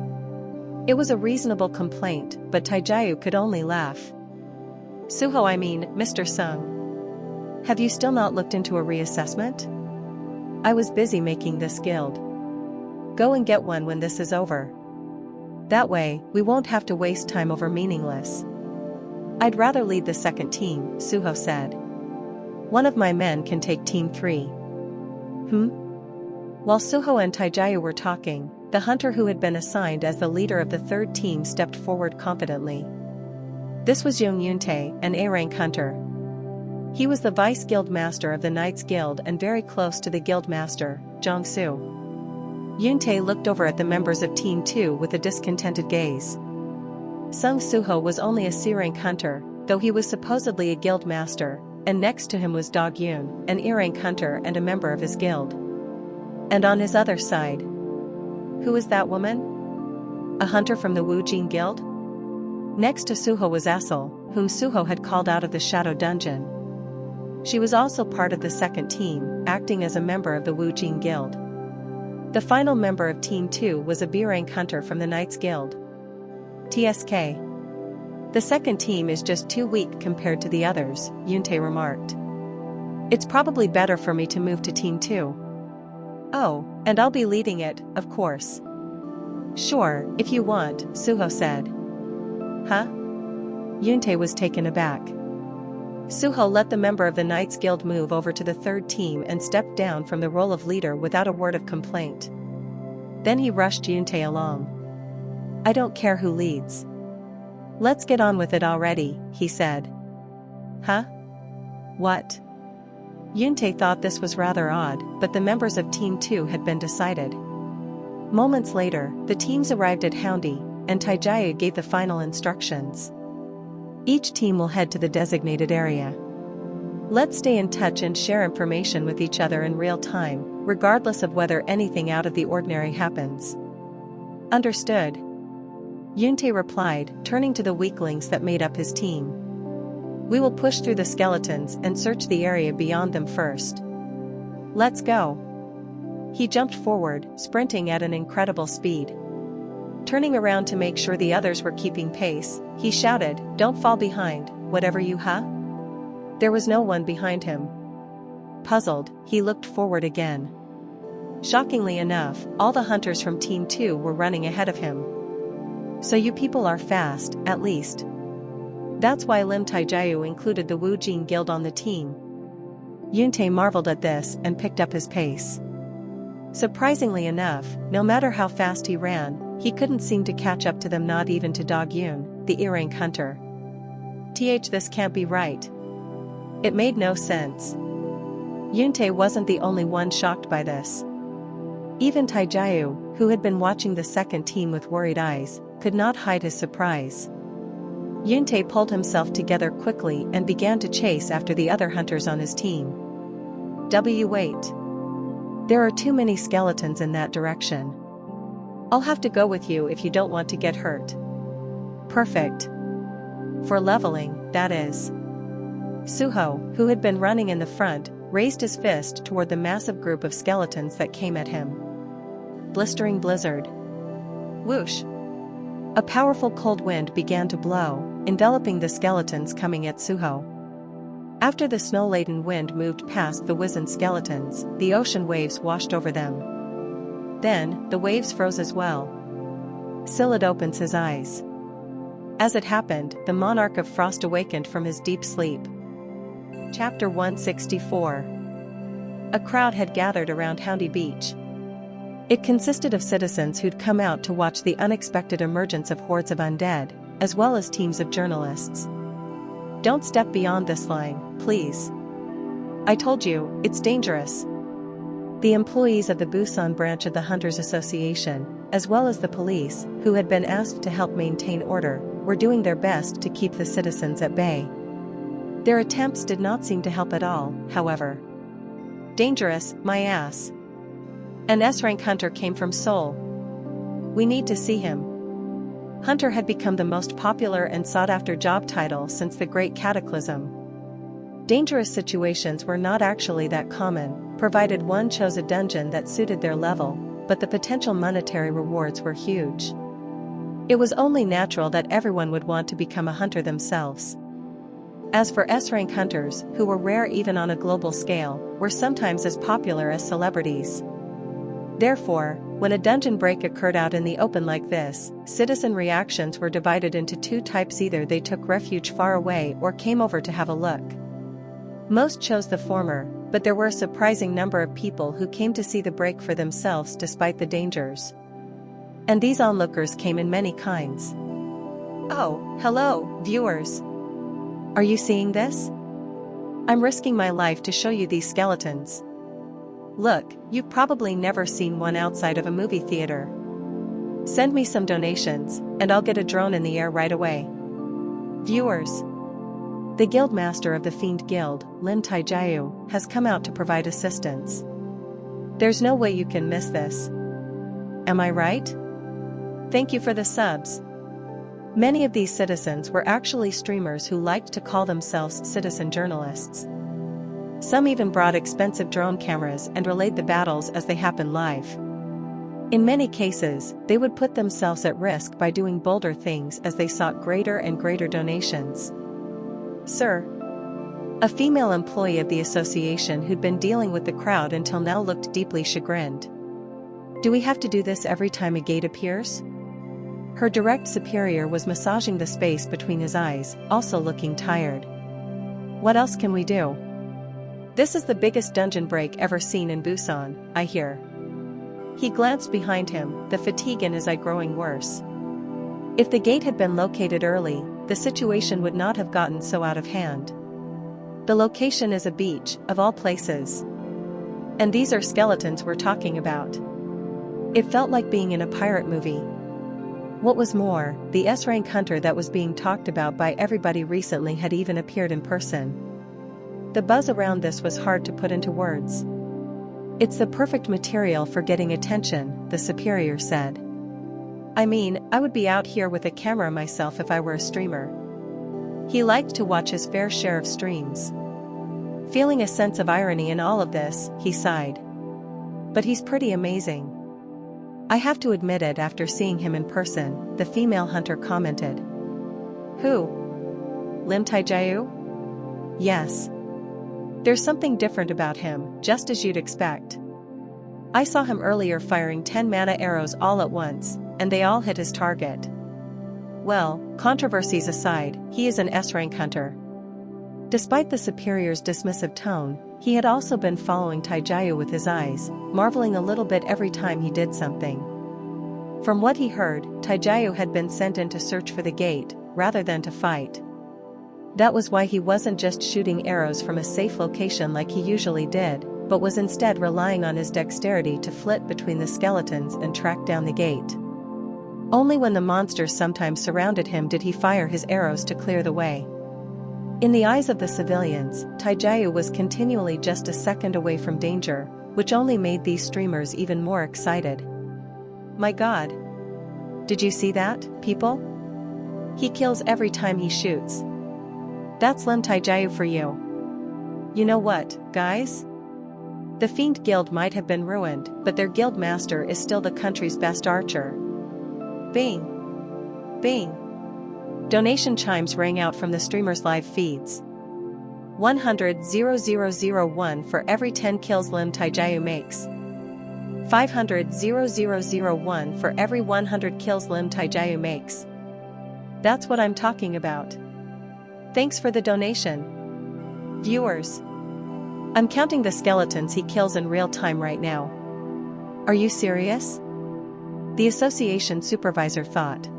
It was a reasonable complaint, but Taijayu could only laugh. Suho, I mean, Mr. Sung. Have you still not looked into a reassessment? I was busy making this guild. Go and get one when this is over. That way, we won't have to waste time over meaningless. I'd rather lead the second team, Suho said. One of my men can take team 3. While Suho and Taijayu were talking, the hunter who had been assigned as the leader of the third team stepped forward confidently. This was Young Yuntae, an A-rank hunter. He was the vice guild master of the Knights Guild and very close to the guild master, Jongsu. Yuntae looked over at the members of Team 2 with a discontented gaze. Sung Suho was only a C-rank hunter, though he was supposedly a guild master, and next to him was Dog Yoon, an E-rank hunter and a member of his guild. And on his other side, who was that woman? A hunter from the Wu Jing Guild? Next to Suho was Essel, whom Suho had called out of the Shadow Dungeon. She was also part of the second team, acting as a member of the Wu Jing Guild. The final member of Team 2 was a B-rank hunter from the Knights Guild. TSK. The second team is just too weak compared to the others, Yuntae remarked. It's probably better for me to move to Team 2. Oh, and I'll be leading it, of course. Sure, if you want, Suho said. Huh? Yuntae was taken aback. Suho let the member of the Knights Guild move over to the third team and stepped down from the role of leader without a word of complaint. Then he rushed Yuntae along. I don't care who leads. Let's get on with it already, he said. Huh? What? Yuntae thought this was rather odd, but the members of Team 2 had been decided. Moments later, the teams arrived at Houndy, and Taijayu gave the final instructions. Each team will head to the designated area. Let's stay in touch and share information with each other in real time, regardless of whether anything out of the ordinary happens. Understood. Yuntae replied, turning to the weaklings that made up his team. We will push through the skeletons and search the area beyond them first. Let's go. He jumped forward, sprinting at an incredible speed. Turning around to make sure the others were keeping pace, he shouted, Don't fall behind, whatever you huh? There was no one behind him. Puzzled, he looked forward again. Shockingly enough, all the hunters from Team 2 were running ahead of him. So you people are fast, at least. That's why Lim Taijayu included the Wu Jing Guild on the team. Yuntae marveled at this and picked up his pace. Surprisingly enough, no matter how fast he ran, he couldn't seem to catch up to them, not even to Dog Yoon, the E-rank hunter. This can't be right. It made no sense. Yuntae wasn't the only one shocked by this. Even Taijayu, who had been watching the second team with worried eyes, could not hide his surprise. Yuntae pulled himself together quickly and began to chase after the other hunters on his team. Wait. There are too many skeletons in that direction. I'll have to go with you if you don't want to get hurt. Perfect. For leveling, that is. Suho, who had been running in the front, raised his fist toward the massive group of skeletons that came at him. Blistering blizzard. Whoosh. A powerful cold wind began to blow, enveloping the skeletons coming at Suho. After the snow-laden wind moved past the wizened skeletons, the ocean waves washed over them. Then, the waves froze as well. Scyllid opens his eyes. As it happened, the monarch of frost awakened from his deep sleep. Chapter 164. A crowd had gathered around Houndy Beach. It consisted of citizens who'd come out to watch the unexpected emergence of hordes of undead, as well as teams of journalists. Don't step beyond this line, please. I told you, it's dangerous. The employees of the Busan branch of the Hunters Association, as well as the police, who had been asked to help maintain order, were doing their best to keep the citizens at bay. Their attempts did not seem to help at all, however. Dangerous, my ass. An S-rank hunter came from Seoul. We need to see him. Hunter had become the most popular and sought-after job title since the Great Cataclysm. Dangerous situations were not actually that common, provided one chose a dungeon that suited their level, but the potential monetary rewards were huge. It was only natural that everyone would want to become a hunter themselves. As for S-rank hunters, who were rare even on a global scale, were sometimes as popular as celebrities. Therefore, when a dungeon break occurred out in the open like this, citizen reactions were divided into two types: either they took refuge far away or came over to have a look. Most chose the former, but there were a surprising number of people who came to see the break for themselves despite the dangers. And these onlookers came in many kinds. Oh, hello, viewers. Are you seeing this? I'm risking my life to show you these skeletons. Look, you've probably never seen one outside of a movie theater. Send me some donations, and I'll get a drone in the air right away. Viewers. The Guildmaster of the Fiend Guild, Lim Taejae, has come out to provide assistance. There's no way you can miss this. Am I right? Thank you for the subs. Many of these citizens were actually streamers who liked to call themselves citizen journalists. Some even brought expensive drone cameras and relayed the battles as they happened live. In many cases, they would put themselves at risk by doing bolder things as they sought greater and greater donations. Sir. A female employee of the association who'd been dealing with the crowd until now looked deeply chagrined. Do we have to do this every time a gate appears? Her direct superior was massaging the space between his eyes, also looking tired. What else can we do? This is the biggest dungeon break ever seen in Busan, I hear. He glanced behind him, the fatigue in his eye growing worse. If the gate had been located early, the situation would not have gotten so out of hand. The location is a beach, of all places. And these are skeletons we're talking about. It felt like being in a pirate movie. What was more, the S-rank hunter that was being talked about by everybody recently had even appeared in person. The buzz around this was hard to put into words. It's the perfect material for getting attention, the superior said. I mean, I would be out here with a camera myself if I were a streamer. He liked to watch his fair share of streams. Feeling a sense of irony in all of this, he sighed. But he's pretty amazing. I have to admit it after seeing him in person, the female hunter commented. Who? Lim Taejae? Yes. There's something different about him, just as you'd expect. I saw him earlier firing 10 mana arrows all at once, and they all hit his target. Well, controversies aside, he is an S-rank hunter. Despite the superior's dismissive tone, he had also been following Taejae with his eyes, marveling a little bit every time he did something. From what he heard, Taejae had been sent in to search for the gate, rather than to fight. That was why he wasn't just shooting arrows from a safe location like he usually did, but was instead relying on his dexterity to flit between the skeletons and track down the gate. Only when the monsters sometimes surrounded him did he fire his arrows to clear the way. In the eyes of the civilians, Taejae was continually just a second away from danger, which only made these streamers even more excited. My God! Did you see that, people? He kills every time he shoots. That's Lim Taejae for you. You know what, guys? The Fiend Guild might have been ruined, but their guild master is still the country's best archer. Bing! Bing! Donation chimes rang out from the streamer's live feeds. 100,001 for every 10 kills Lim Taejae makes. 500,001 for every 100 kills Lim Taejae makes. That's what I'm talking about. Thanks for the donation. Viewers. I'm counting the skeletons he kills in real time right now. Are you serious? The association supervisor thought.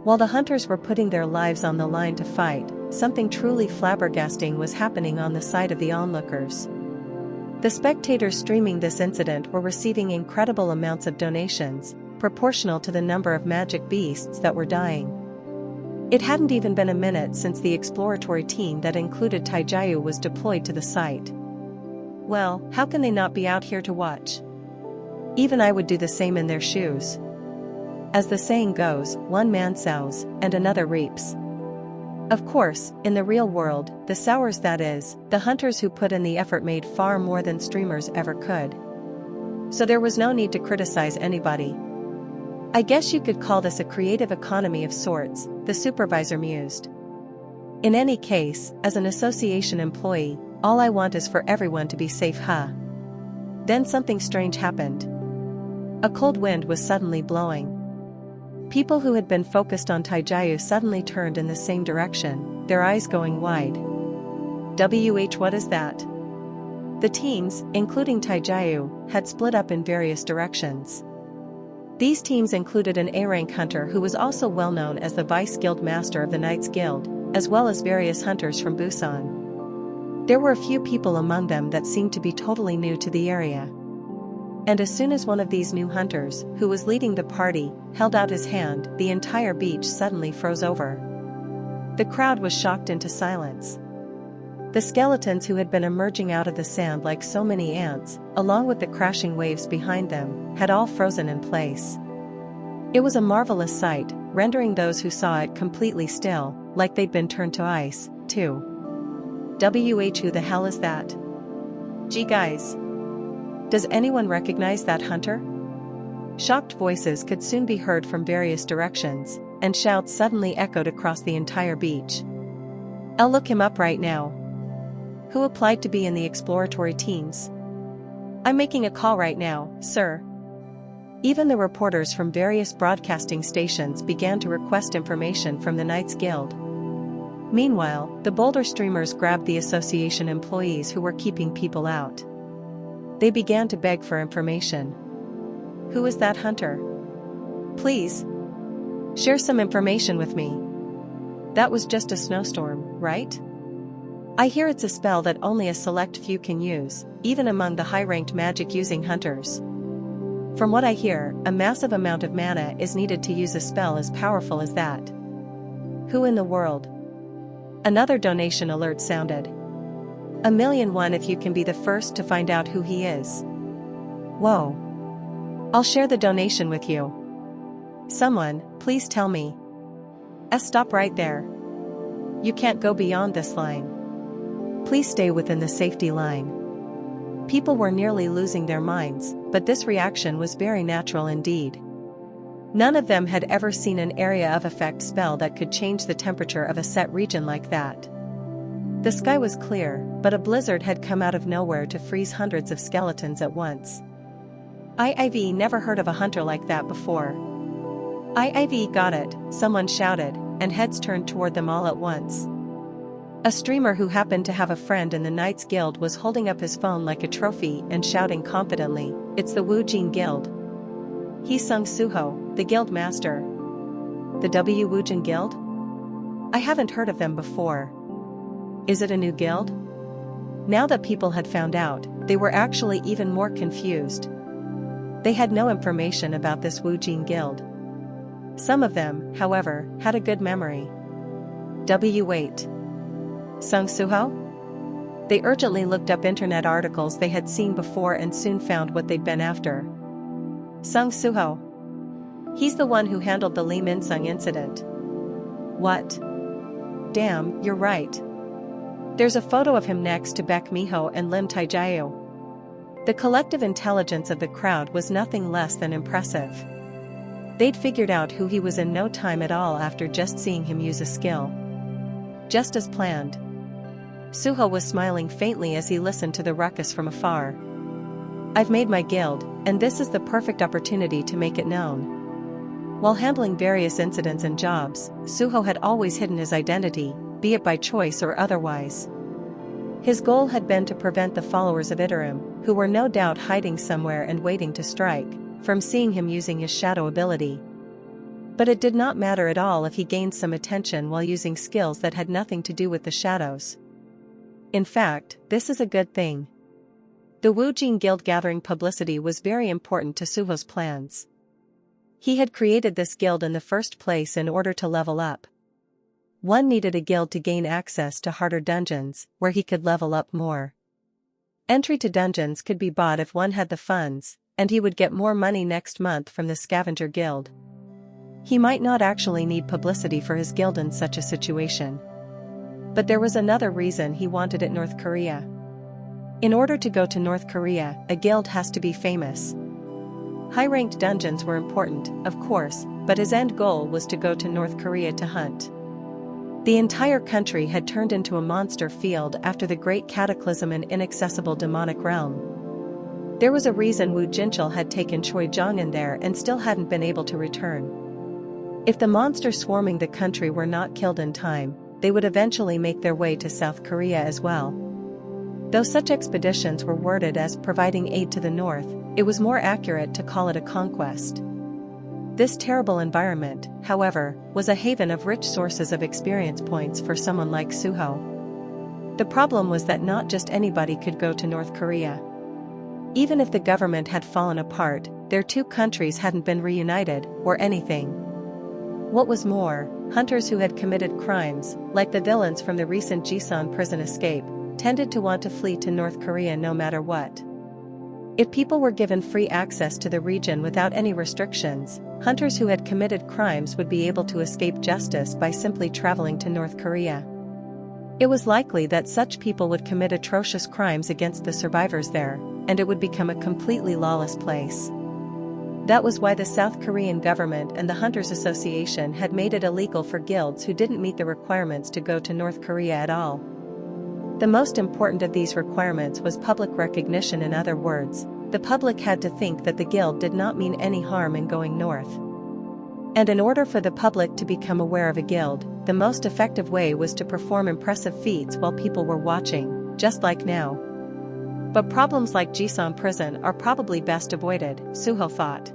While the hunters were putting their lives on the line to fight, something truly flabbergasting was happening on the side of the onlookers. The spectators streaming this incident were receiving incredible amounts of donations, proportional to the number of magic beasts that were dying. It hadn't even been a minute since the exploratory team that included Taijayu was deployed to the site. Well, how can they not be out here to watch? Even I would do the same in their shoes. As the saying goes, one man sows, and another reaps. Of course, in the real world, the sowers, that is, the hunters who put in the effort, made far more than streamers ever could. So there was no need to criticize anybody. I guess you could call this a creative economy of sorts, the supervisor mused. In any case, as an association employee, all I want is for everyone to be safe, huh? Then something strange happened. A cold wind was suddenly blowing. People who had been focused on Taijayu suddenly turned in the same direction, their eyes going wide. What is that? The teams, including Taijayu, had split up in various directions. These teams included an A-rank hunter who was also well known as the Vice Guild Master of the Knights Guild, as well as various hunters from Busan. There were a few people among them that seemed to be totally new to the area. And as soon as one of these new hunters, who was leading the party, held out his hand, the entire beach suddenly froze over. The crowd was shocked into silence. The skeletons who had been emerging out of the sand like so many ants, along with the crashing waves behind them, had all frozen in place. It was a marvelous sight, rendering those who saw it completely still, like they'd been turned to ice, too. Who the hell is that? Gee guys. Does anyone recognize that hunter? Shocked voices could soon be heard from various directions, and shouts suddenly echoed across the entire beach. I'll look him up right now. Who applied to be in the exploratory teams? I'm making a call right now, sir. Even the reporters from various broadcasting stations began to request information from the Knights Guild. Meanwhile, the Boulder streamers grabbed the association employees who were keeping people out. They began to beg for information. Who is that hunter? Please. Share some information with me. That was just a snowstorm, right? I hear it's a spell that only a select few can use, even among the high-ranked magic-using hunters. From what I hear, a massive amount of mana is needed to use a spell as powerful as that. Who in the world? Another donation alert sounded. 1,000,001 if you can be the first to find out who he is. Whoa. I'll share the donation with you. Someone, please tell me. Stop right there. You can't go beyond this line. Please stay within the safety line. People were nearly losing their minds, but this reaction was very natural indeed. None of them had ever seen an area of effect spell that could change the temperature of a set region like that. The sky was clear, but a blizzard had come out of nowhere to freeze hundreds of skeletons at once. I've never heard of a hunter like that before. I've got it, someone shouted, and heads turned toward them all at once. A streamer who happened to have a friend in the Knights Guild was holding up his phone like a trophy and shouting confidently, "It's the Wu Jin Guild." He's Sung Suho, the guild master. The Wu Jin Guild? I haven't heard of them before. Is it a new guild? Now that people had found out, they were actually even more confused. They had no information about this Wu Jin Guild. Some of them, however, had a good memory. Wait. Sung Suho? They urgently looked up internet articles they had seen before and soon found what they'd been after. Sung Suho. He's the one who handled the Lee Min-sung incident. What? Damn, you're right. There's a photo of him next to Baek Miho and Lim Taijayu. The collective intelligence of the crowd was nothing less than impressive. They'd figured out who he was in no time at all after just seeing him use a skill. Just as planned. Suho was smiling faintly as he listened to the ruckus from afar. I've made my guild, and this is the perfect opportunity to make it known. While handling various incidents and jobs, Suho had always hidden his identity, be it by choice or otherwise. His goal had been to prevent the followers of Itarim, who were no doubt hiding somewhere and waiting to strike, from seeing him using his shadow ability. But it did not matter at all if he gained some attention while using skills that had nothing to do with the shadows. In fact, this is a good thing. The Wu Jing Guild gathering publicity was very important to Suho's plans. He had created this guild in the first place in order to level up. One needed a guild to gain access to harder dungeons, where he could level up more. Entry to dungeons could be bought if one had the funds, and he would get more money next month from the scavenger guild. He might not actually need publicity for his guild in such a situation. But there was another reason he wanted it: North Korea. In order to go to North Korea, a guild has to be famous. High-ranked dungeons were important, of course, but his end goal was to go to North Korea to hunt. The entire country had turned into a monster field after the Great Cataclysm and inaccessible demonic realm. There was a reason Wu Jinchul had taken Choi Jong in there and still hadn't been able to return. If the monsters swarming the country were not killed in time, they would eventually make their way to South Korea as well. Though such expeditions were worded as providing aid to the north, it was more accurate to call it a conquest. This terrible environment, however, was a haven of rich sources of experience points for someone like Suho. The problem was that not just anybody could go to North Korea. Even if the government had fallen apart, their two countries hadn't been reunited, or anything. What was more, hunters who had committed crimes, like the villains from the recent Jisan prison escape, tended to want to flee to North Korea no matter what. If people were given free access to the region without any restrictions, hunters who had committed crimes would be able to escape justice by simply traveling to North Korea. It was likely that such people would commit atrocious crimes against the survivors there, and it would become a completely lawless place. That was why the South Korean government and the Hunters Association had made it illegal for guilds who didn't meet the requirements to go to North Korea at all. The most important of these requirements was public recognition. In other words, the public had to think that the guild did not mean any harm in going north. And in order for the public to become aware of a guild, the most effective way was to perform impressive feats while people were watching, just like now. But problems like Jisan prison are probably best avoided, Suho thought.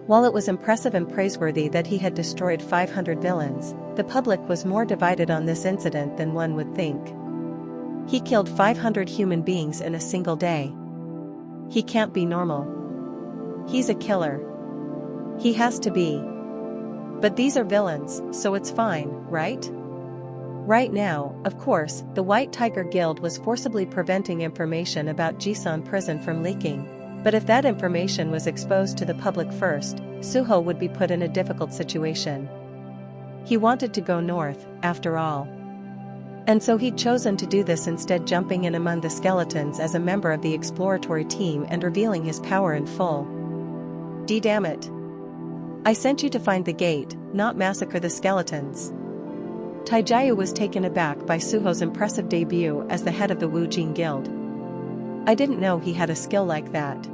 While it was impressive and praiseworthy that he had destroyed 500 villains, the public was more divided on this incident than one would think. He killed 500 human beings in a single day. He can't be normal. He's a killer. He has to be. But these are villains, so it's fine, right? Right now, of course, the White Tiger Guild was forcibly preventing information about Jisan prison from leaking, but if that information was exposed to the public first, Suho would be put in a difficult situation. He wanted to go north, after all. And so he'd chosen to do this instead, jumping in among the skeletons as a member of the exploratory team and revealing his power in full. Damn it. I sent you to find the gate, not massacre the skeletons. Taijiu was taken aback by Suho's impressive debut as the head of the Wu Jing Guild. I didn't know he had a skill like that.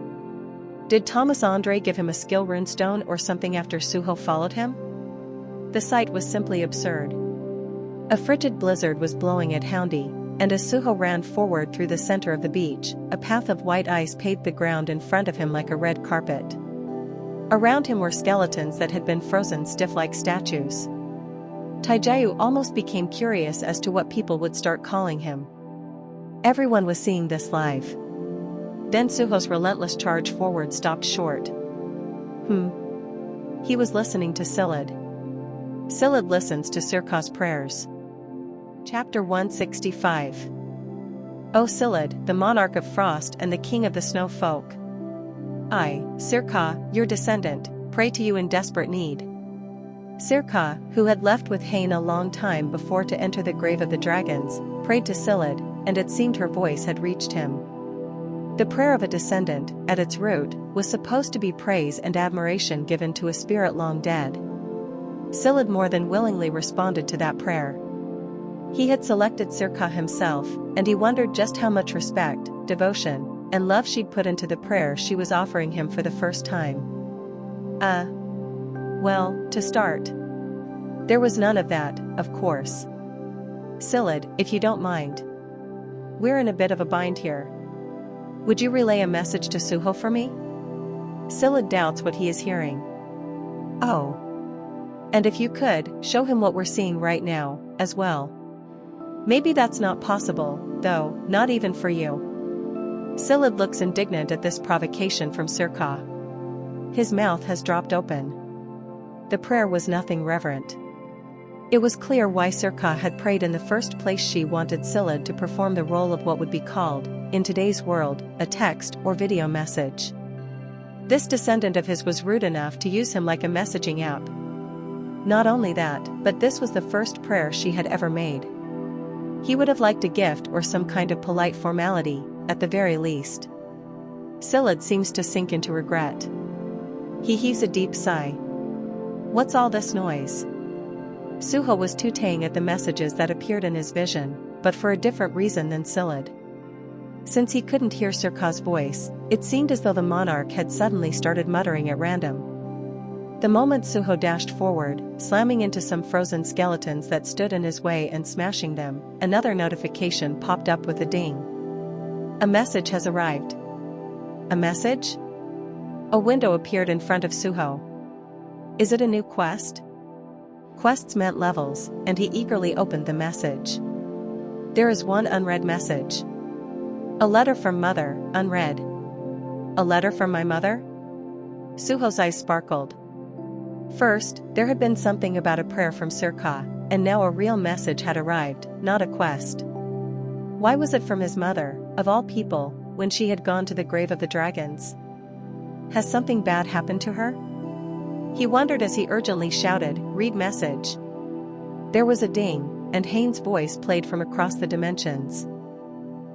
Did Thomas Andre give him a skill runestone or something after Suho followed him? The sight was simply absurd. A frigid blizzard was blowing at Houndy, and as Suho ran forward through the center of the beach, a path of white ice paved the ground in front of him like a red carpet. Around him were skeletons that had been frozen stiff like statues. Taijiu almost became curious as to what people would start calling him. Everyone was seeing this live. Then Suho's relentless charge forward stopped short. He was listening to Silid. Silid listens to Sirka's prayers. Chapter 165. O Silid, the monarch of frost and the king of the snow folk. I, Sirka, your descendant, pray to you in desperate need. Sirka, who had left with Hain a long time before to enter the grave of the dragons, prayed to Silid, and it seemed her voice had reached him. The prayer of a descendant, at its root, was supposed to be praise and admiration given to a spirit long dead. Silid more than willingly responded to that prayer. He had selected Sirka himself, and he wondered just how much respect, devotion, and love she'd put into the prayer she was offering him for the first time. Well, to start. There was none of that, of course. Silid, if you don't mind. We're in a bit of a bind here. Would you relay a message to Suho for me? Silid doubts what he is hearing. Oh. And if you could, show him what we're seeing right now, as well. Maybe that's not possible, though, not even for you. Silid looks indignant at this provocation from Sirka. His mouth has dropped open. The prayer was nothing reverent. It was clear why Sirka had prayed in the first place. She wanted Silid to perform the role of what would be called, in today's world, a text or video message. This descendant of his was rude enough to use him like a messaging app. Not only that, but this was the first prayer she had ever made. He would have liked a gift or some kind of polite formality, at the very least. Silid seems to sink into regret. He heaves a deep sigh. What's all this noise? Suho was tooting at the messages that appeared in his vision, but for a different reason than Silid. Since he couldn't hear Sirka's voice, it seemed as though the monarch had suddenly started muttering at random. The moment Suho dashed forward, slamming into some frozen skeletons that stood in his way and smashing them, another notification popped up with a ding. A message has arrived. A message? A window appeared in front of Suho. Is it a new quest? Quests meant levels, and he eagerly opened the message. There is one unread message. A letter from Mother, unread. A letter from my mother? Suho's eyes sparkled. First, there had been something about a prayer from Sirka, and now a real message had arrived, not a quest. Why was it from his mother, of all people, when she had gone to the grave of the dragons? Has something bad happened to her? He wondered as he urgently shouted, "Read message." There was a ding, and Hane's voice played from across the dimensions.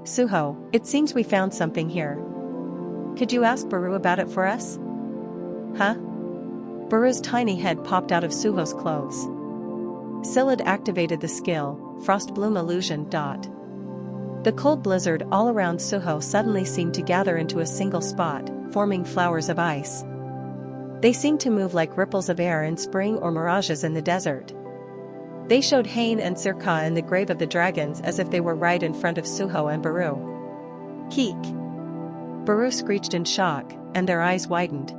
Suho, it seems we found something here. Could you ask Baru about it for us? Huh? Baru's tiny head popped out of Suho's clothes. Silid activated the skill, Frostbloom Illusion. The cold blizzard all around Suho suddenly seemed to gather into a single spot, forming flowers of ice. They seemed to move like ripples of air in spring or mirages in the desert. They showed Hane and Sirka in the grave of the dragons as if they were right in front of Suho and Baru. Keek! Baru screeched in shock, and their eyes widened.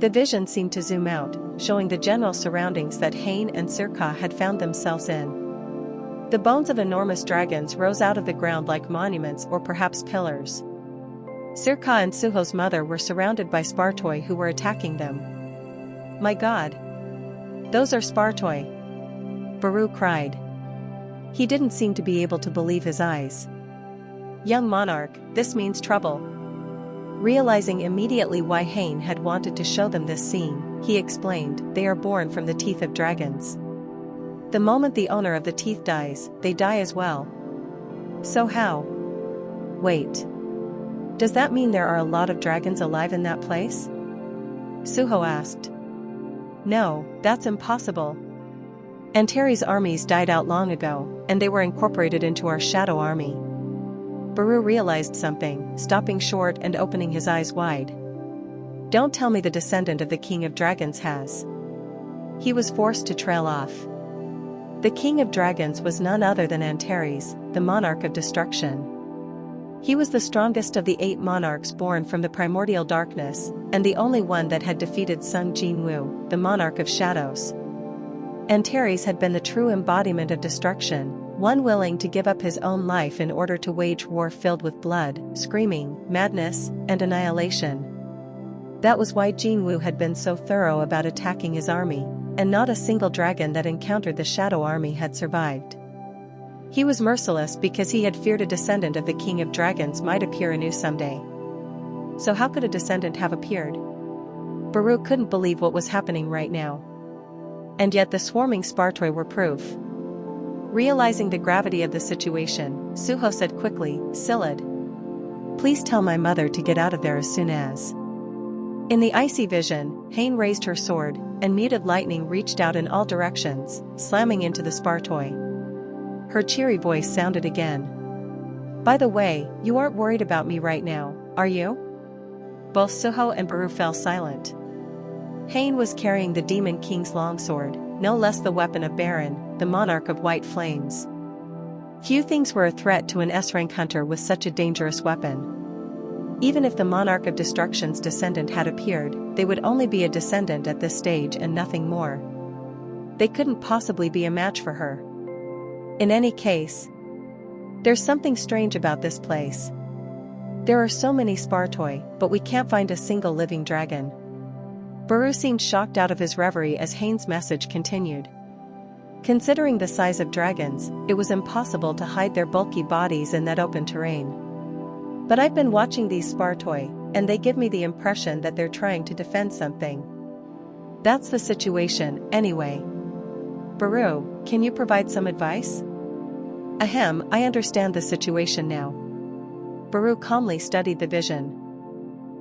The vision seemed to zoom out, showing the general surroundings that Hane and Sirka had found themselves in. The bones of enormous dragons rose out of the ground like monuments or perhaps pillars. Sirka and Suho's mother were surrounded by Spartoi who were attacking them. My God! Those are Spartoi! Baru cried. He didn't seem to be able to believe his eyes. Young monarch, this means trouble. Realizing immediately why Hane had wanted to show them this scene, he explained, they are born from the teeth of dragons. The moment the owner of the teeth dies, they die as well. So how? Wait. Does that mean there are a lot of dragons alive in that place? Suho asked. No, that's impossible. Antares' armies died out long ago, and they were incorporated into our shadow army. Baru realized something, stopping short and opening his eyes wide. Don't tell me the descendant of the King of Dragons has. He was forced to trail off. The King of Dragons was none other than Antares, the monarch of destruction. He was the strongest of the 8 monarchs born from the primordial darkness, and the only one that had defeated Sung Jinwoo, the monarch of shadows. Antares had been the true embodiment of destruction, one willing to give up his own life in order to wage war filled with blood, screaming, madness, and annihilation. That was why Jinwoo had been so thorough about attacking his army, and not a single dragon that encountered the shadow army had survived. He was merciless because he had feared a descendant of the King of Dragons might appear anew someday. So how could a descendant have appeared? Baru couldn't believe what was happening right now. And yet the swarming Spartoi were proof. Realizing the gravity of the situation, Suho said quickly, Silid. Please tell my mother to get out of there as soon as. In the icy vision, Hane raised her sword, and muted lightning reached out in all directions, slamming into the Spartoi. Her cheery voice sounded again. By the way, you aren't worried about me right now, are you? Both Suho and Baru fell silent. Hane was carrying the Demon King's longsword, no less the weapon of Baron, the monarch of white flames. Few things were a threat to an S-rank hunter with such a dangerous weapon. Even if the monarch of destruction's descendant had appeared, they would only be a descendant at this stage and nothing more. they couldn't possibly be a match for her. In any case, there's something strange about this place. There are so many Spartoi, but we can't find a single living dragon. Baru seemed shocked out of his reverie as Haynes' message continued. Considering the size of dragons, it was impossible to hide their bulky bodies in that open terrain. But I've been watching these Spartoi, and they give me the impression that they're trying to defend something. That's the situation, anyway. Baru, can you provide some advice? Ahem, I understand the situation now. Baru calmly studied the vision.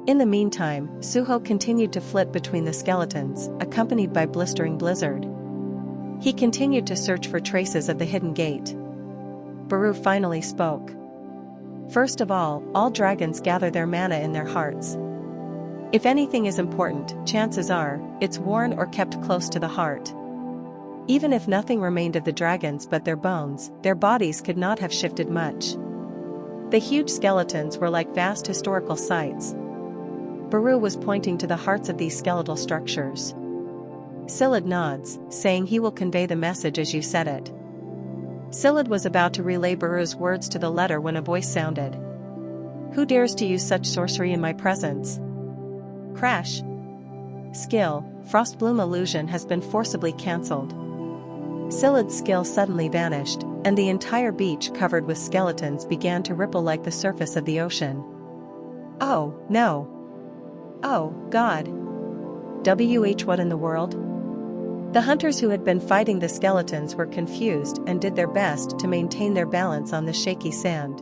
In the meantime, Suho continued to flit between the skeletons, accompanied by blistering blizzard. He continued to search for traces of the hidden gate. Baru finally spoke. First of all dragons gather their mana in their hearts. If anything is important, chances are, it's worn or kept close to the heart. Even if nothing remained of the dragons but their bones, their bodies could not have shifted much. The huge skeletons were like vast historical sites. Baru was pointing to the hearts of these skeletal structures. Silid nods, saying he will convey the message as you said it. Silid was about to relay Baru's words to the letter when a voice sounded. Who dares to use such sorcery in my presence? Crash. Skill, Frostbloom illusion has been forcibly cancelled. Silid's skill suddenly vanished, and the entire beach covered with skeletons began to ripple like the surface of the ocean. Oh, no. Oh, God. What in the world? The hunters who had been fighting the skeletons were confused and did their best to maintain their balance on the shaky sand.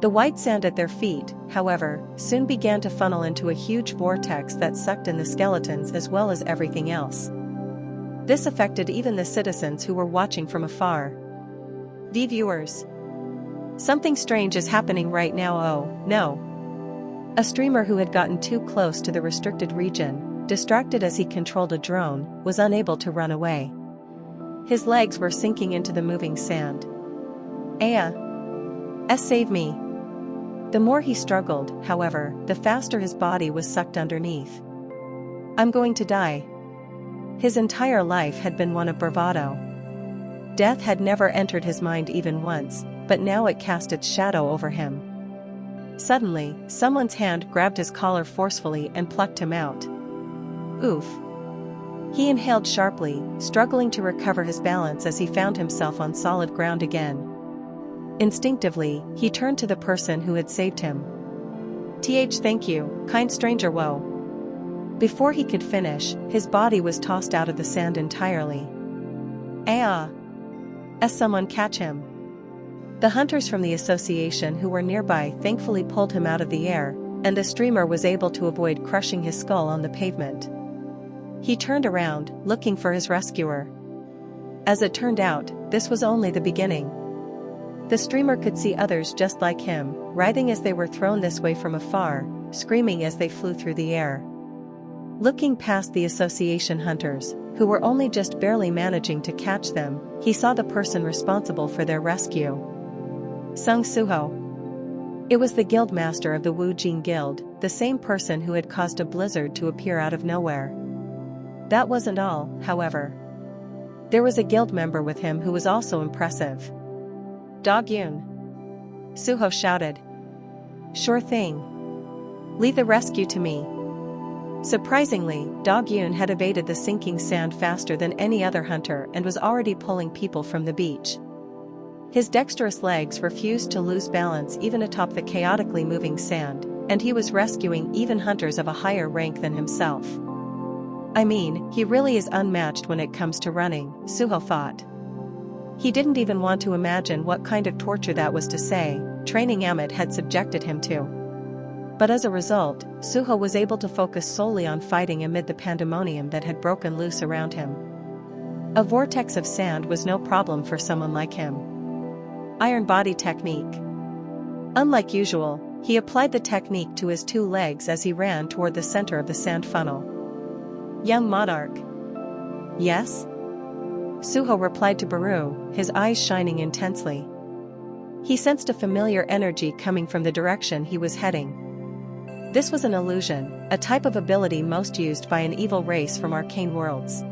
The white sand at their feet, however, soon began to funnel into a huge vortex that sucked in the skeletons as well as everything else. This affected even the citizens who were watching from afar. Viewers. Something strange is happening right now. Oh, no. A streamer who had gotten too close to the restricted region, distracted as he controlled a drone, was unable to run away. His legs were sinking into the moving sand. Save me. The more he struggled, however, the faster his body was sucked underneath. I'm going to die. His entire life had been one of bravado. Death had never entered his mind even once, but now it cast its shadow over him. Suddenly, someone's hand grabbed his collar forcefully and plucked him out. Oof. He inhaled sharply, struggling to recover his balance as he found himself on solid ground again. Instinctively, he turned to the person who had saved him. Thank you, kind stranger. Whoa. Before he could finish, his body was tossed out of the sand entirely. Someone catch him. The hunters from the association who were nearby thankfully pulled him out of the air, and the streamer was able to avoid crushing his skull on the pavement. He turned around, looking for his rescuer. As it turned out, this was only the beginning. The streamer could see others just like him, writhing as they were thrown this way from afar, screaming as they flew through the air. Looking past the association hunters, who were only just barely managing to catch them, he saw the person responsible for their rescue. Sung Suho. It was the guildmaster of the Wu Jing Guild, the same person who had caused a blizzard to appear out of nowhere. That wasn't all, however. There was a guild member with him who was also impressive. Dog-Yun. Suho shouted. Sure thing. Leave the rescue to me. Surprisingly, Dog-Yun had evaded the sinking sand faster than any other hunter and was already pulling people from the beach. His dexterous legs refused to lose balance even atop the chaotically moving sand, and he was rescuing even hunters of a higher rank than himself. I mean, he really is unmatched when it comes to running, Suho thought. He didn't even want to imagine what kind of torture that was to say, training Amit had subjected him to. But as a result, Suho was able to focus solely on fighting amid the pandemonium that had broken loose around him. A vortex of sand was no problem for someone like him. Iron body technique. Unlike usual, he applied the technique to his two legs as he ran toward the center of the sand funnel. Young monarch. Yes? Suho replied to Baru, his eyes shining intensely. He sensed a familiar energy coming from the direction he was heading. This was an illusion, a type of ability most used by an evil race from arcane worlds.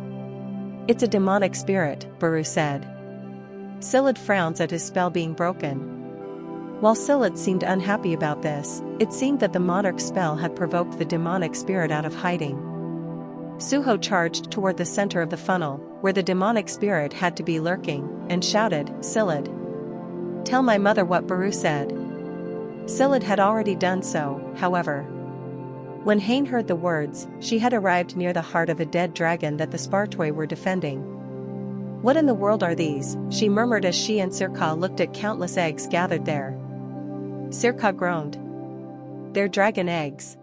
It's a demonic spirit, Baru said. Silid frowns at his spell being broken. While Silid seemed unhappy about this, it seemed that the monarch's spell had provoked the demonic spirit out of hiding. Suho charged toward the center of the funnel, where the demonic spirit had to be lurking, and shouted, "Silid! Tell my mother what Baru said." Silid had already done so, however. When Hain heard the words, she had arrived near the heart of a dead dragon that the Spartoi were defending. "What in the world are these?" she murmured as she and Sirka looked at countless eggs gathered there. Sirka groaned. "They're dragon eggs."